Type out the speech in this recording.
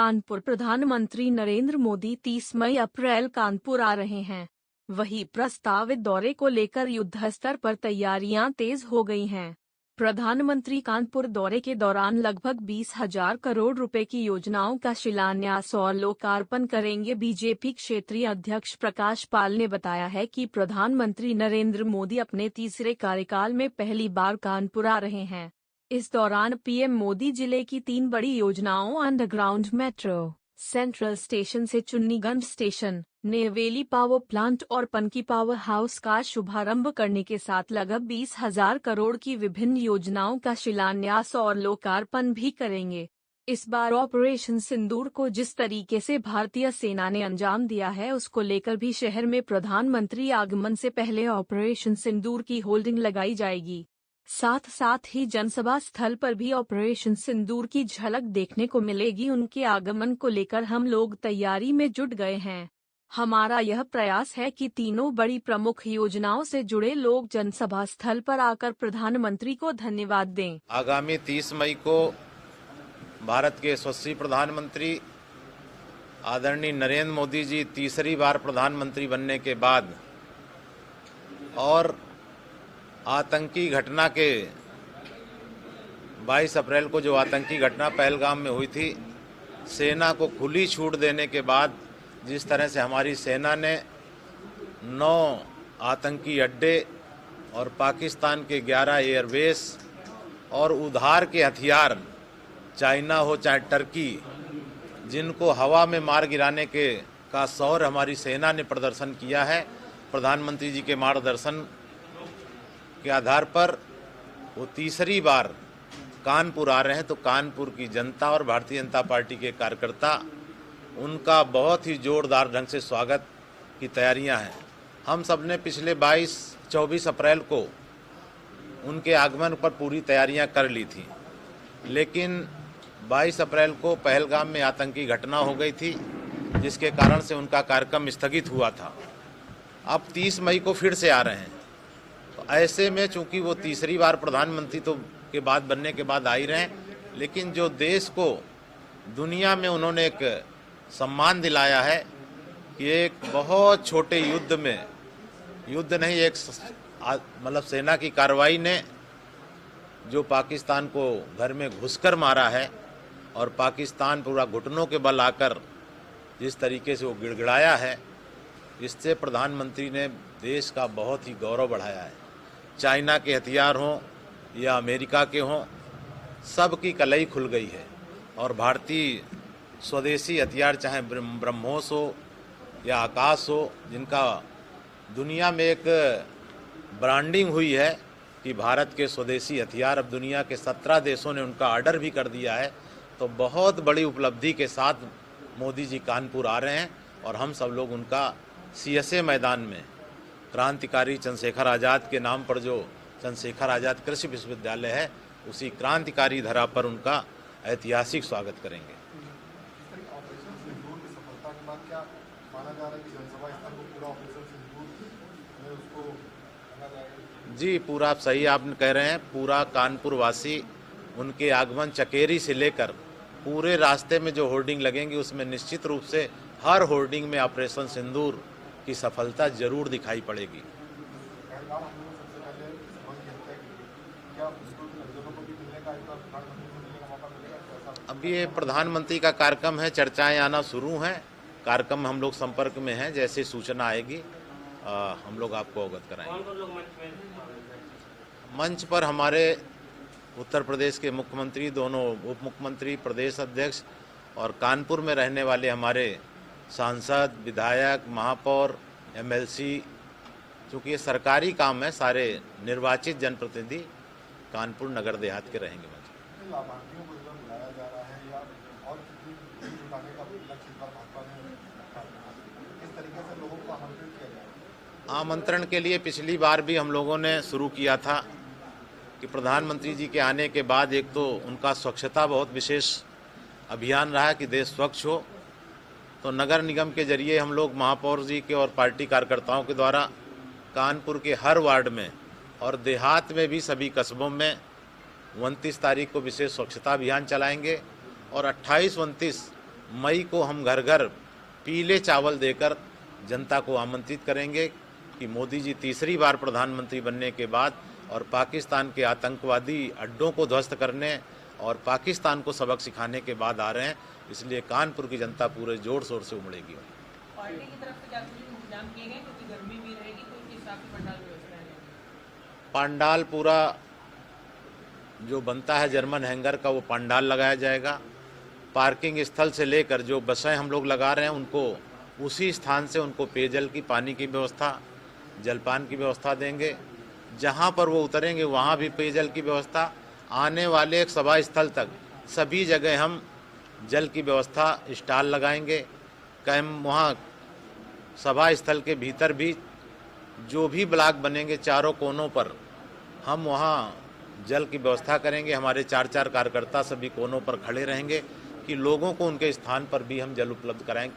कानपुर। प्रधानमंत्री नरेंद्र मोदी 30 मई अप्रैल कानपुर आ रहे हैं। वहीं प्रस्तावित दौरे को लेकर युद्धस्तर पर तैयारियां तेज हो गई हैं। प्रधानमंत्री कानपुर दौरे के दौरान लगभग 20,000 करोड़ रुपए की योजनाओं का शिलान्यास और लोकार्पण करेंगे। बीजेपी क्षेत्रीय अध्यक्ष प्रकाश पाल ने बताया है कि प्रधानमंत्री नरेंद्र मोदी अपने तीसरे कार्यकाल में पहली बार कानपुर आ रहे हैं। इस दौरान पीएम मोदी जिले की 3 बड़ी योजनाओं अंडरग्राउंड मेट्रो, सेंट्रल स्टेशन से Chunniganj station, Neyveli power plant और पनकी पावर हाउस का शुभारंभ करने के साथ लगभग 20,000 करोड़ की विभिन्न योजनाओं का शिलान्यास और लोकार्पण भी करेंगे। इस बार ऑपरेशन सिंदूर को जिस तरीके से भारतीय सेना ने अंजाम दिया है, उसको लेकर भी शहर में प्रधानमंत्री आगमन से पहले ऑपरेशन सिंदूर की होल्डिंग लगाई जाएगी। साथ ही जनसभा स्थल पर भी ऑपरेशन सिंदूर की झलक देखने को मिलेगी। उनके आगमन को लेकर हम लोग तैयारी में जुट गए हैं। हमारा यह प्रयास है कि तीनों बड़ी प्रमुख योजनाओं से जुड़े लोग जनसभा स्थल पर आकर प्रधानमंत्री को धन्यवाद दें। आगामी 30 मई को भारत के यशस्वी प्रधानमंत्री आदरणीय नरेंद्र मोदी जी तीसरी बार प्रधानमंत्री बनने के बाद और आतंकी घटना के 22 अप्रैल को जो आतंकी घटना पहलगाम में हुई थी, सेना को खुली छूट देने के बाद जिस तरह से हमारी सेना ने 9 आतंकी अड्डे और पाकिस्तान के 11 एयरबेस और उधार के हथियार, चाइना हो चाहे टर्की, जिनको हवा में मार गिराने का शौर्य हमारी सेना ने प्रदर्शन किया है, प्रधानमंत्री जी के मार्गदर्शन के आधार पर वो तीसरी बार कानपुर आ रहे हैं। तो कानपुर की जनता और भारतीय जनता पार्टी के कार्यकर्ता, उनका बहुत ही जोरदार ढंग से स्वागत की तैयारियां हैं। हम सब ने पिछले 24 अप्रैल को उनके आगमन पर पूरी तैयारियां कर ली थी, लेकिन 22 अप्रैल को पहलगाम में आतंकी घटना हो गई थी, जिसके कारण से उनका कार्यक्रम स्थगित हुआ था। अब 30 मई को फिर से आ रहे हैं। तो ऐसे में चूंकि वो तीसरी बार प्रधानमंत्री तो के बाद बनने के बाद आ ही रहे हैं, लेकिन जो देश को दुनिया में उन्होंने एक सम्मान दिलाया है कि एक बहुत छोटे युद्ध में, युद्ध नहीं, एक मतलब सेना की कार्रवाई ने जो पाकिस्तान को घर में घुसकर मारा है और पाकिस्तान पूरा घुटनों के बल आकर जिस तरीके से वो गिड़गिड़ाया है, इससे प्रधानमंत्री ने देश का बहुत ही गौरव बढ़ाया है। चाइना के हथियार हों या अमेरिका के हों, सब की कलई खुल गई है और भारतीय स्वदेशी हथियार, चाहे ब्रह्मोस हो या आकाश हो, जिनका दुनिया में एक ब्रांडिंग हुई है कि भारत के स्वदेशी हथियार अब दुनिया के 17 देशों ने उनका ऑर्डर भी कर दिया है। तो बहुत बड़ी उपलब्धि के साथ मोदी जी कानपुर आ रहे हैं और हम सब लोग उनका सीएसए मैदान में क्रांतिकारी चंद्रशेखर आज़ाद के नाम पर जो चंद्रशेखर आज़ाद कृषि विश्वविद्यालय है, उसी क्रांतिकारी धरा पर उनका ऐतिहासिक स्वागत करेंगे। जी, पूरा सही आपने कह रहे हैं। पूरा कानपुर वासी उनके आगमन चकेरी से लेकर पूरे रास्ते में जो होर्डिंग लगेंगी, उसमें निश्चित रूप से हर होर्डिंग में ऑपरेशन सिंदूर की सफलता जरूर दिखाई पड़ेगी। अब ये प्रधानमंत्री का कार्यक्रम है, चर्चाएं आना शुरू हैं, कार्यक्रम हम लोग संपर्क में हैं, जैसे सूचना आएगी हम लोग आपको अवगत कराएंगे। मंच पर हमारे उत्तर प्रदेश के मुख्यमंत्री, दोनों उप मुख्यमंत्री, प्रदेश अध्यक्ष और कानपुर में रहने वाले हमारे सांसद, विधायक, महापौर, एमएलसी, चूँकि ये सरकारी काम है, सारे निर्वाचित जनप्रतिनिधि कानपुर नगर देहात के रहेंगे। आमंत्रण के लिए पिछली बार भी हम लोगों ने शुरू किया था कि प्रधानमंत्री जी के आने के बाद एक तो उनका स्वच्छता बहुत विशेष अभियान रहा कि देश स्वच्छ हो, तो नगर निगम के जरिए हम लोग महापौर जी के और पार्टी कार्यकर्ताओं के द्वारा कानपुर के हर वार्ड में और देहात में भी सभी कस्बों में 29 तारीख को विशेष स्वच्छता अभियान चलाएंगे और 28-29 मई को हम घर घर पीले चावल देकर जनता को आमंत्रित करेंगे कि मोदी जी तीसरी बार प्रधानमंत्री बनने के बाद और पाकिस्तान के आतंकवादी अड्डों को ध्वस्त करने और पाकिस्तान को सबक सिखाने के बाद आ रहे हैं। इसलिए कानपुर की जनता पूरे जोर शोर से उमड़ेगी। पार्टी की तरफ से क्या कुछ इंतजाम किए गए, क्योंकि गर्मी भी रहेगी तो उस हिसाब से पंडाल व्यवस्था है? पंडाल पूरा जो बनता है जर्मन हैंगर का, वो पंडाल लगाया जाएगा। पार्किंग स्थल से लेकर जो बसें हम लोग लगा रहे हैं उनको उसी स्थान से उनको पेयजल की, पानी की व्यवस्था, जलपान की व्यवस्था देंगे। जहां पर वो उतरेंगे वहां भी पेयजल की व्यवस्था। आने वाले सभा स्थल तक सभी जगह हम जल की व्यवस्था स्टॉल लगाएंगे। कैंप वहाँ सभा स्थल के भीतर भी जो भी ब्लॉक बनेंगे चारों कोनों पर हम वहाँ जल की व्यवस्था करेंगे। हमारे 4-4 कार्यकर्ता सभी कोनों पर खड़े रहेंगे कि लोगों को उनके स्थान पर भी हम जल उपलब्ध कराएं।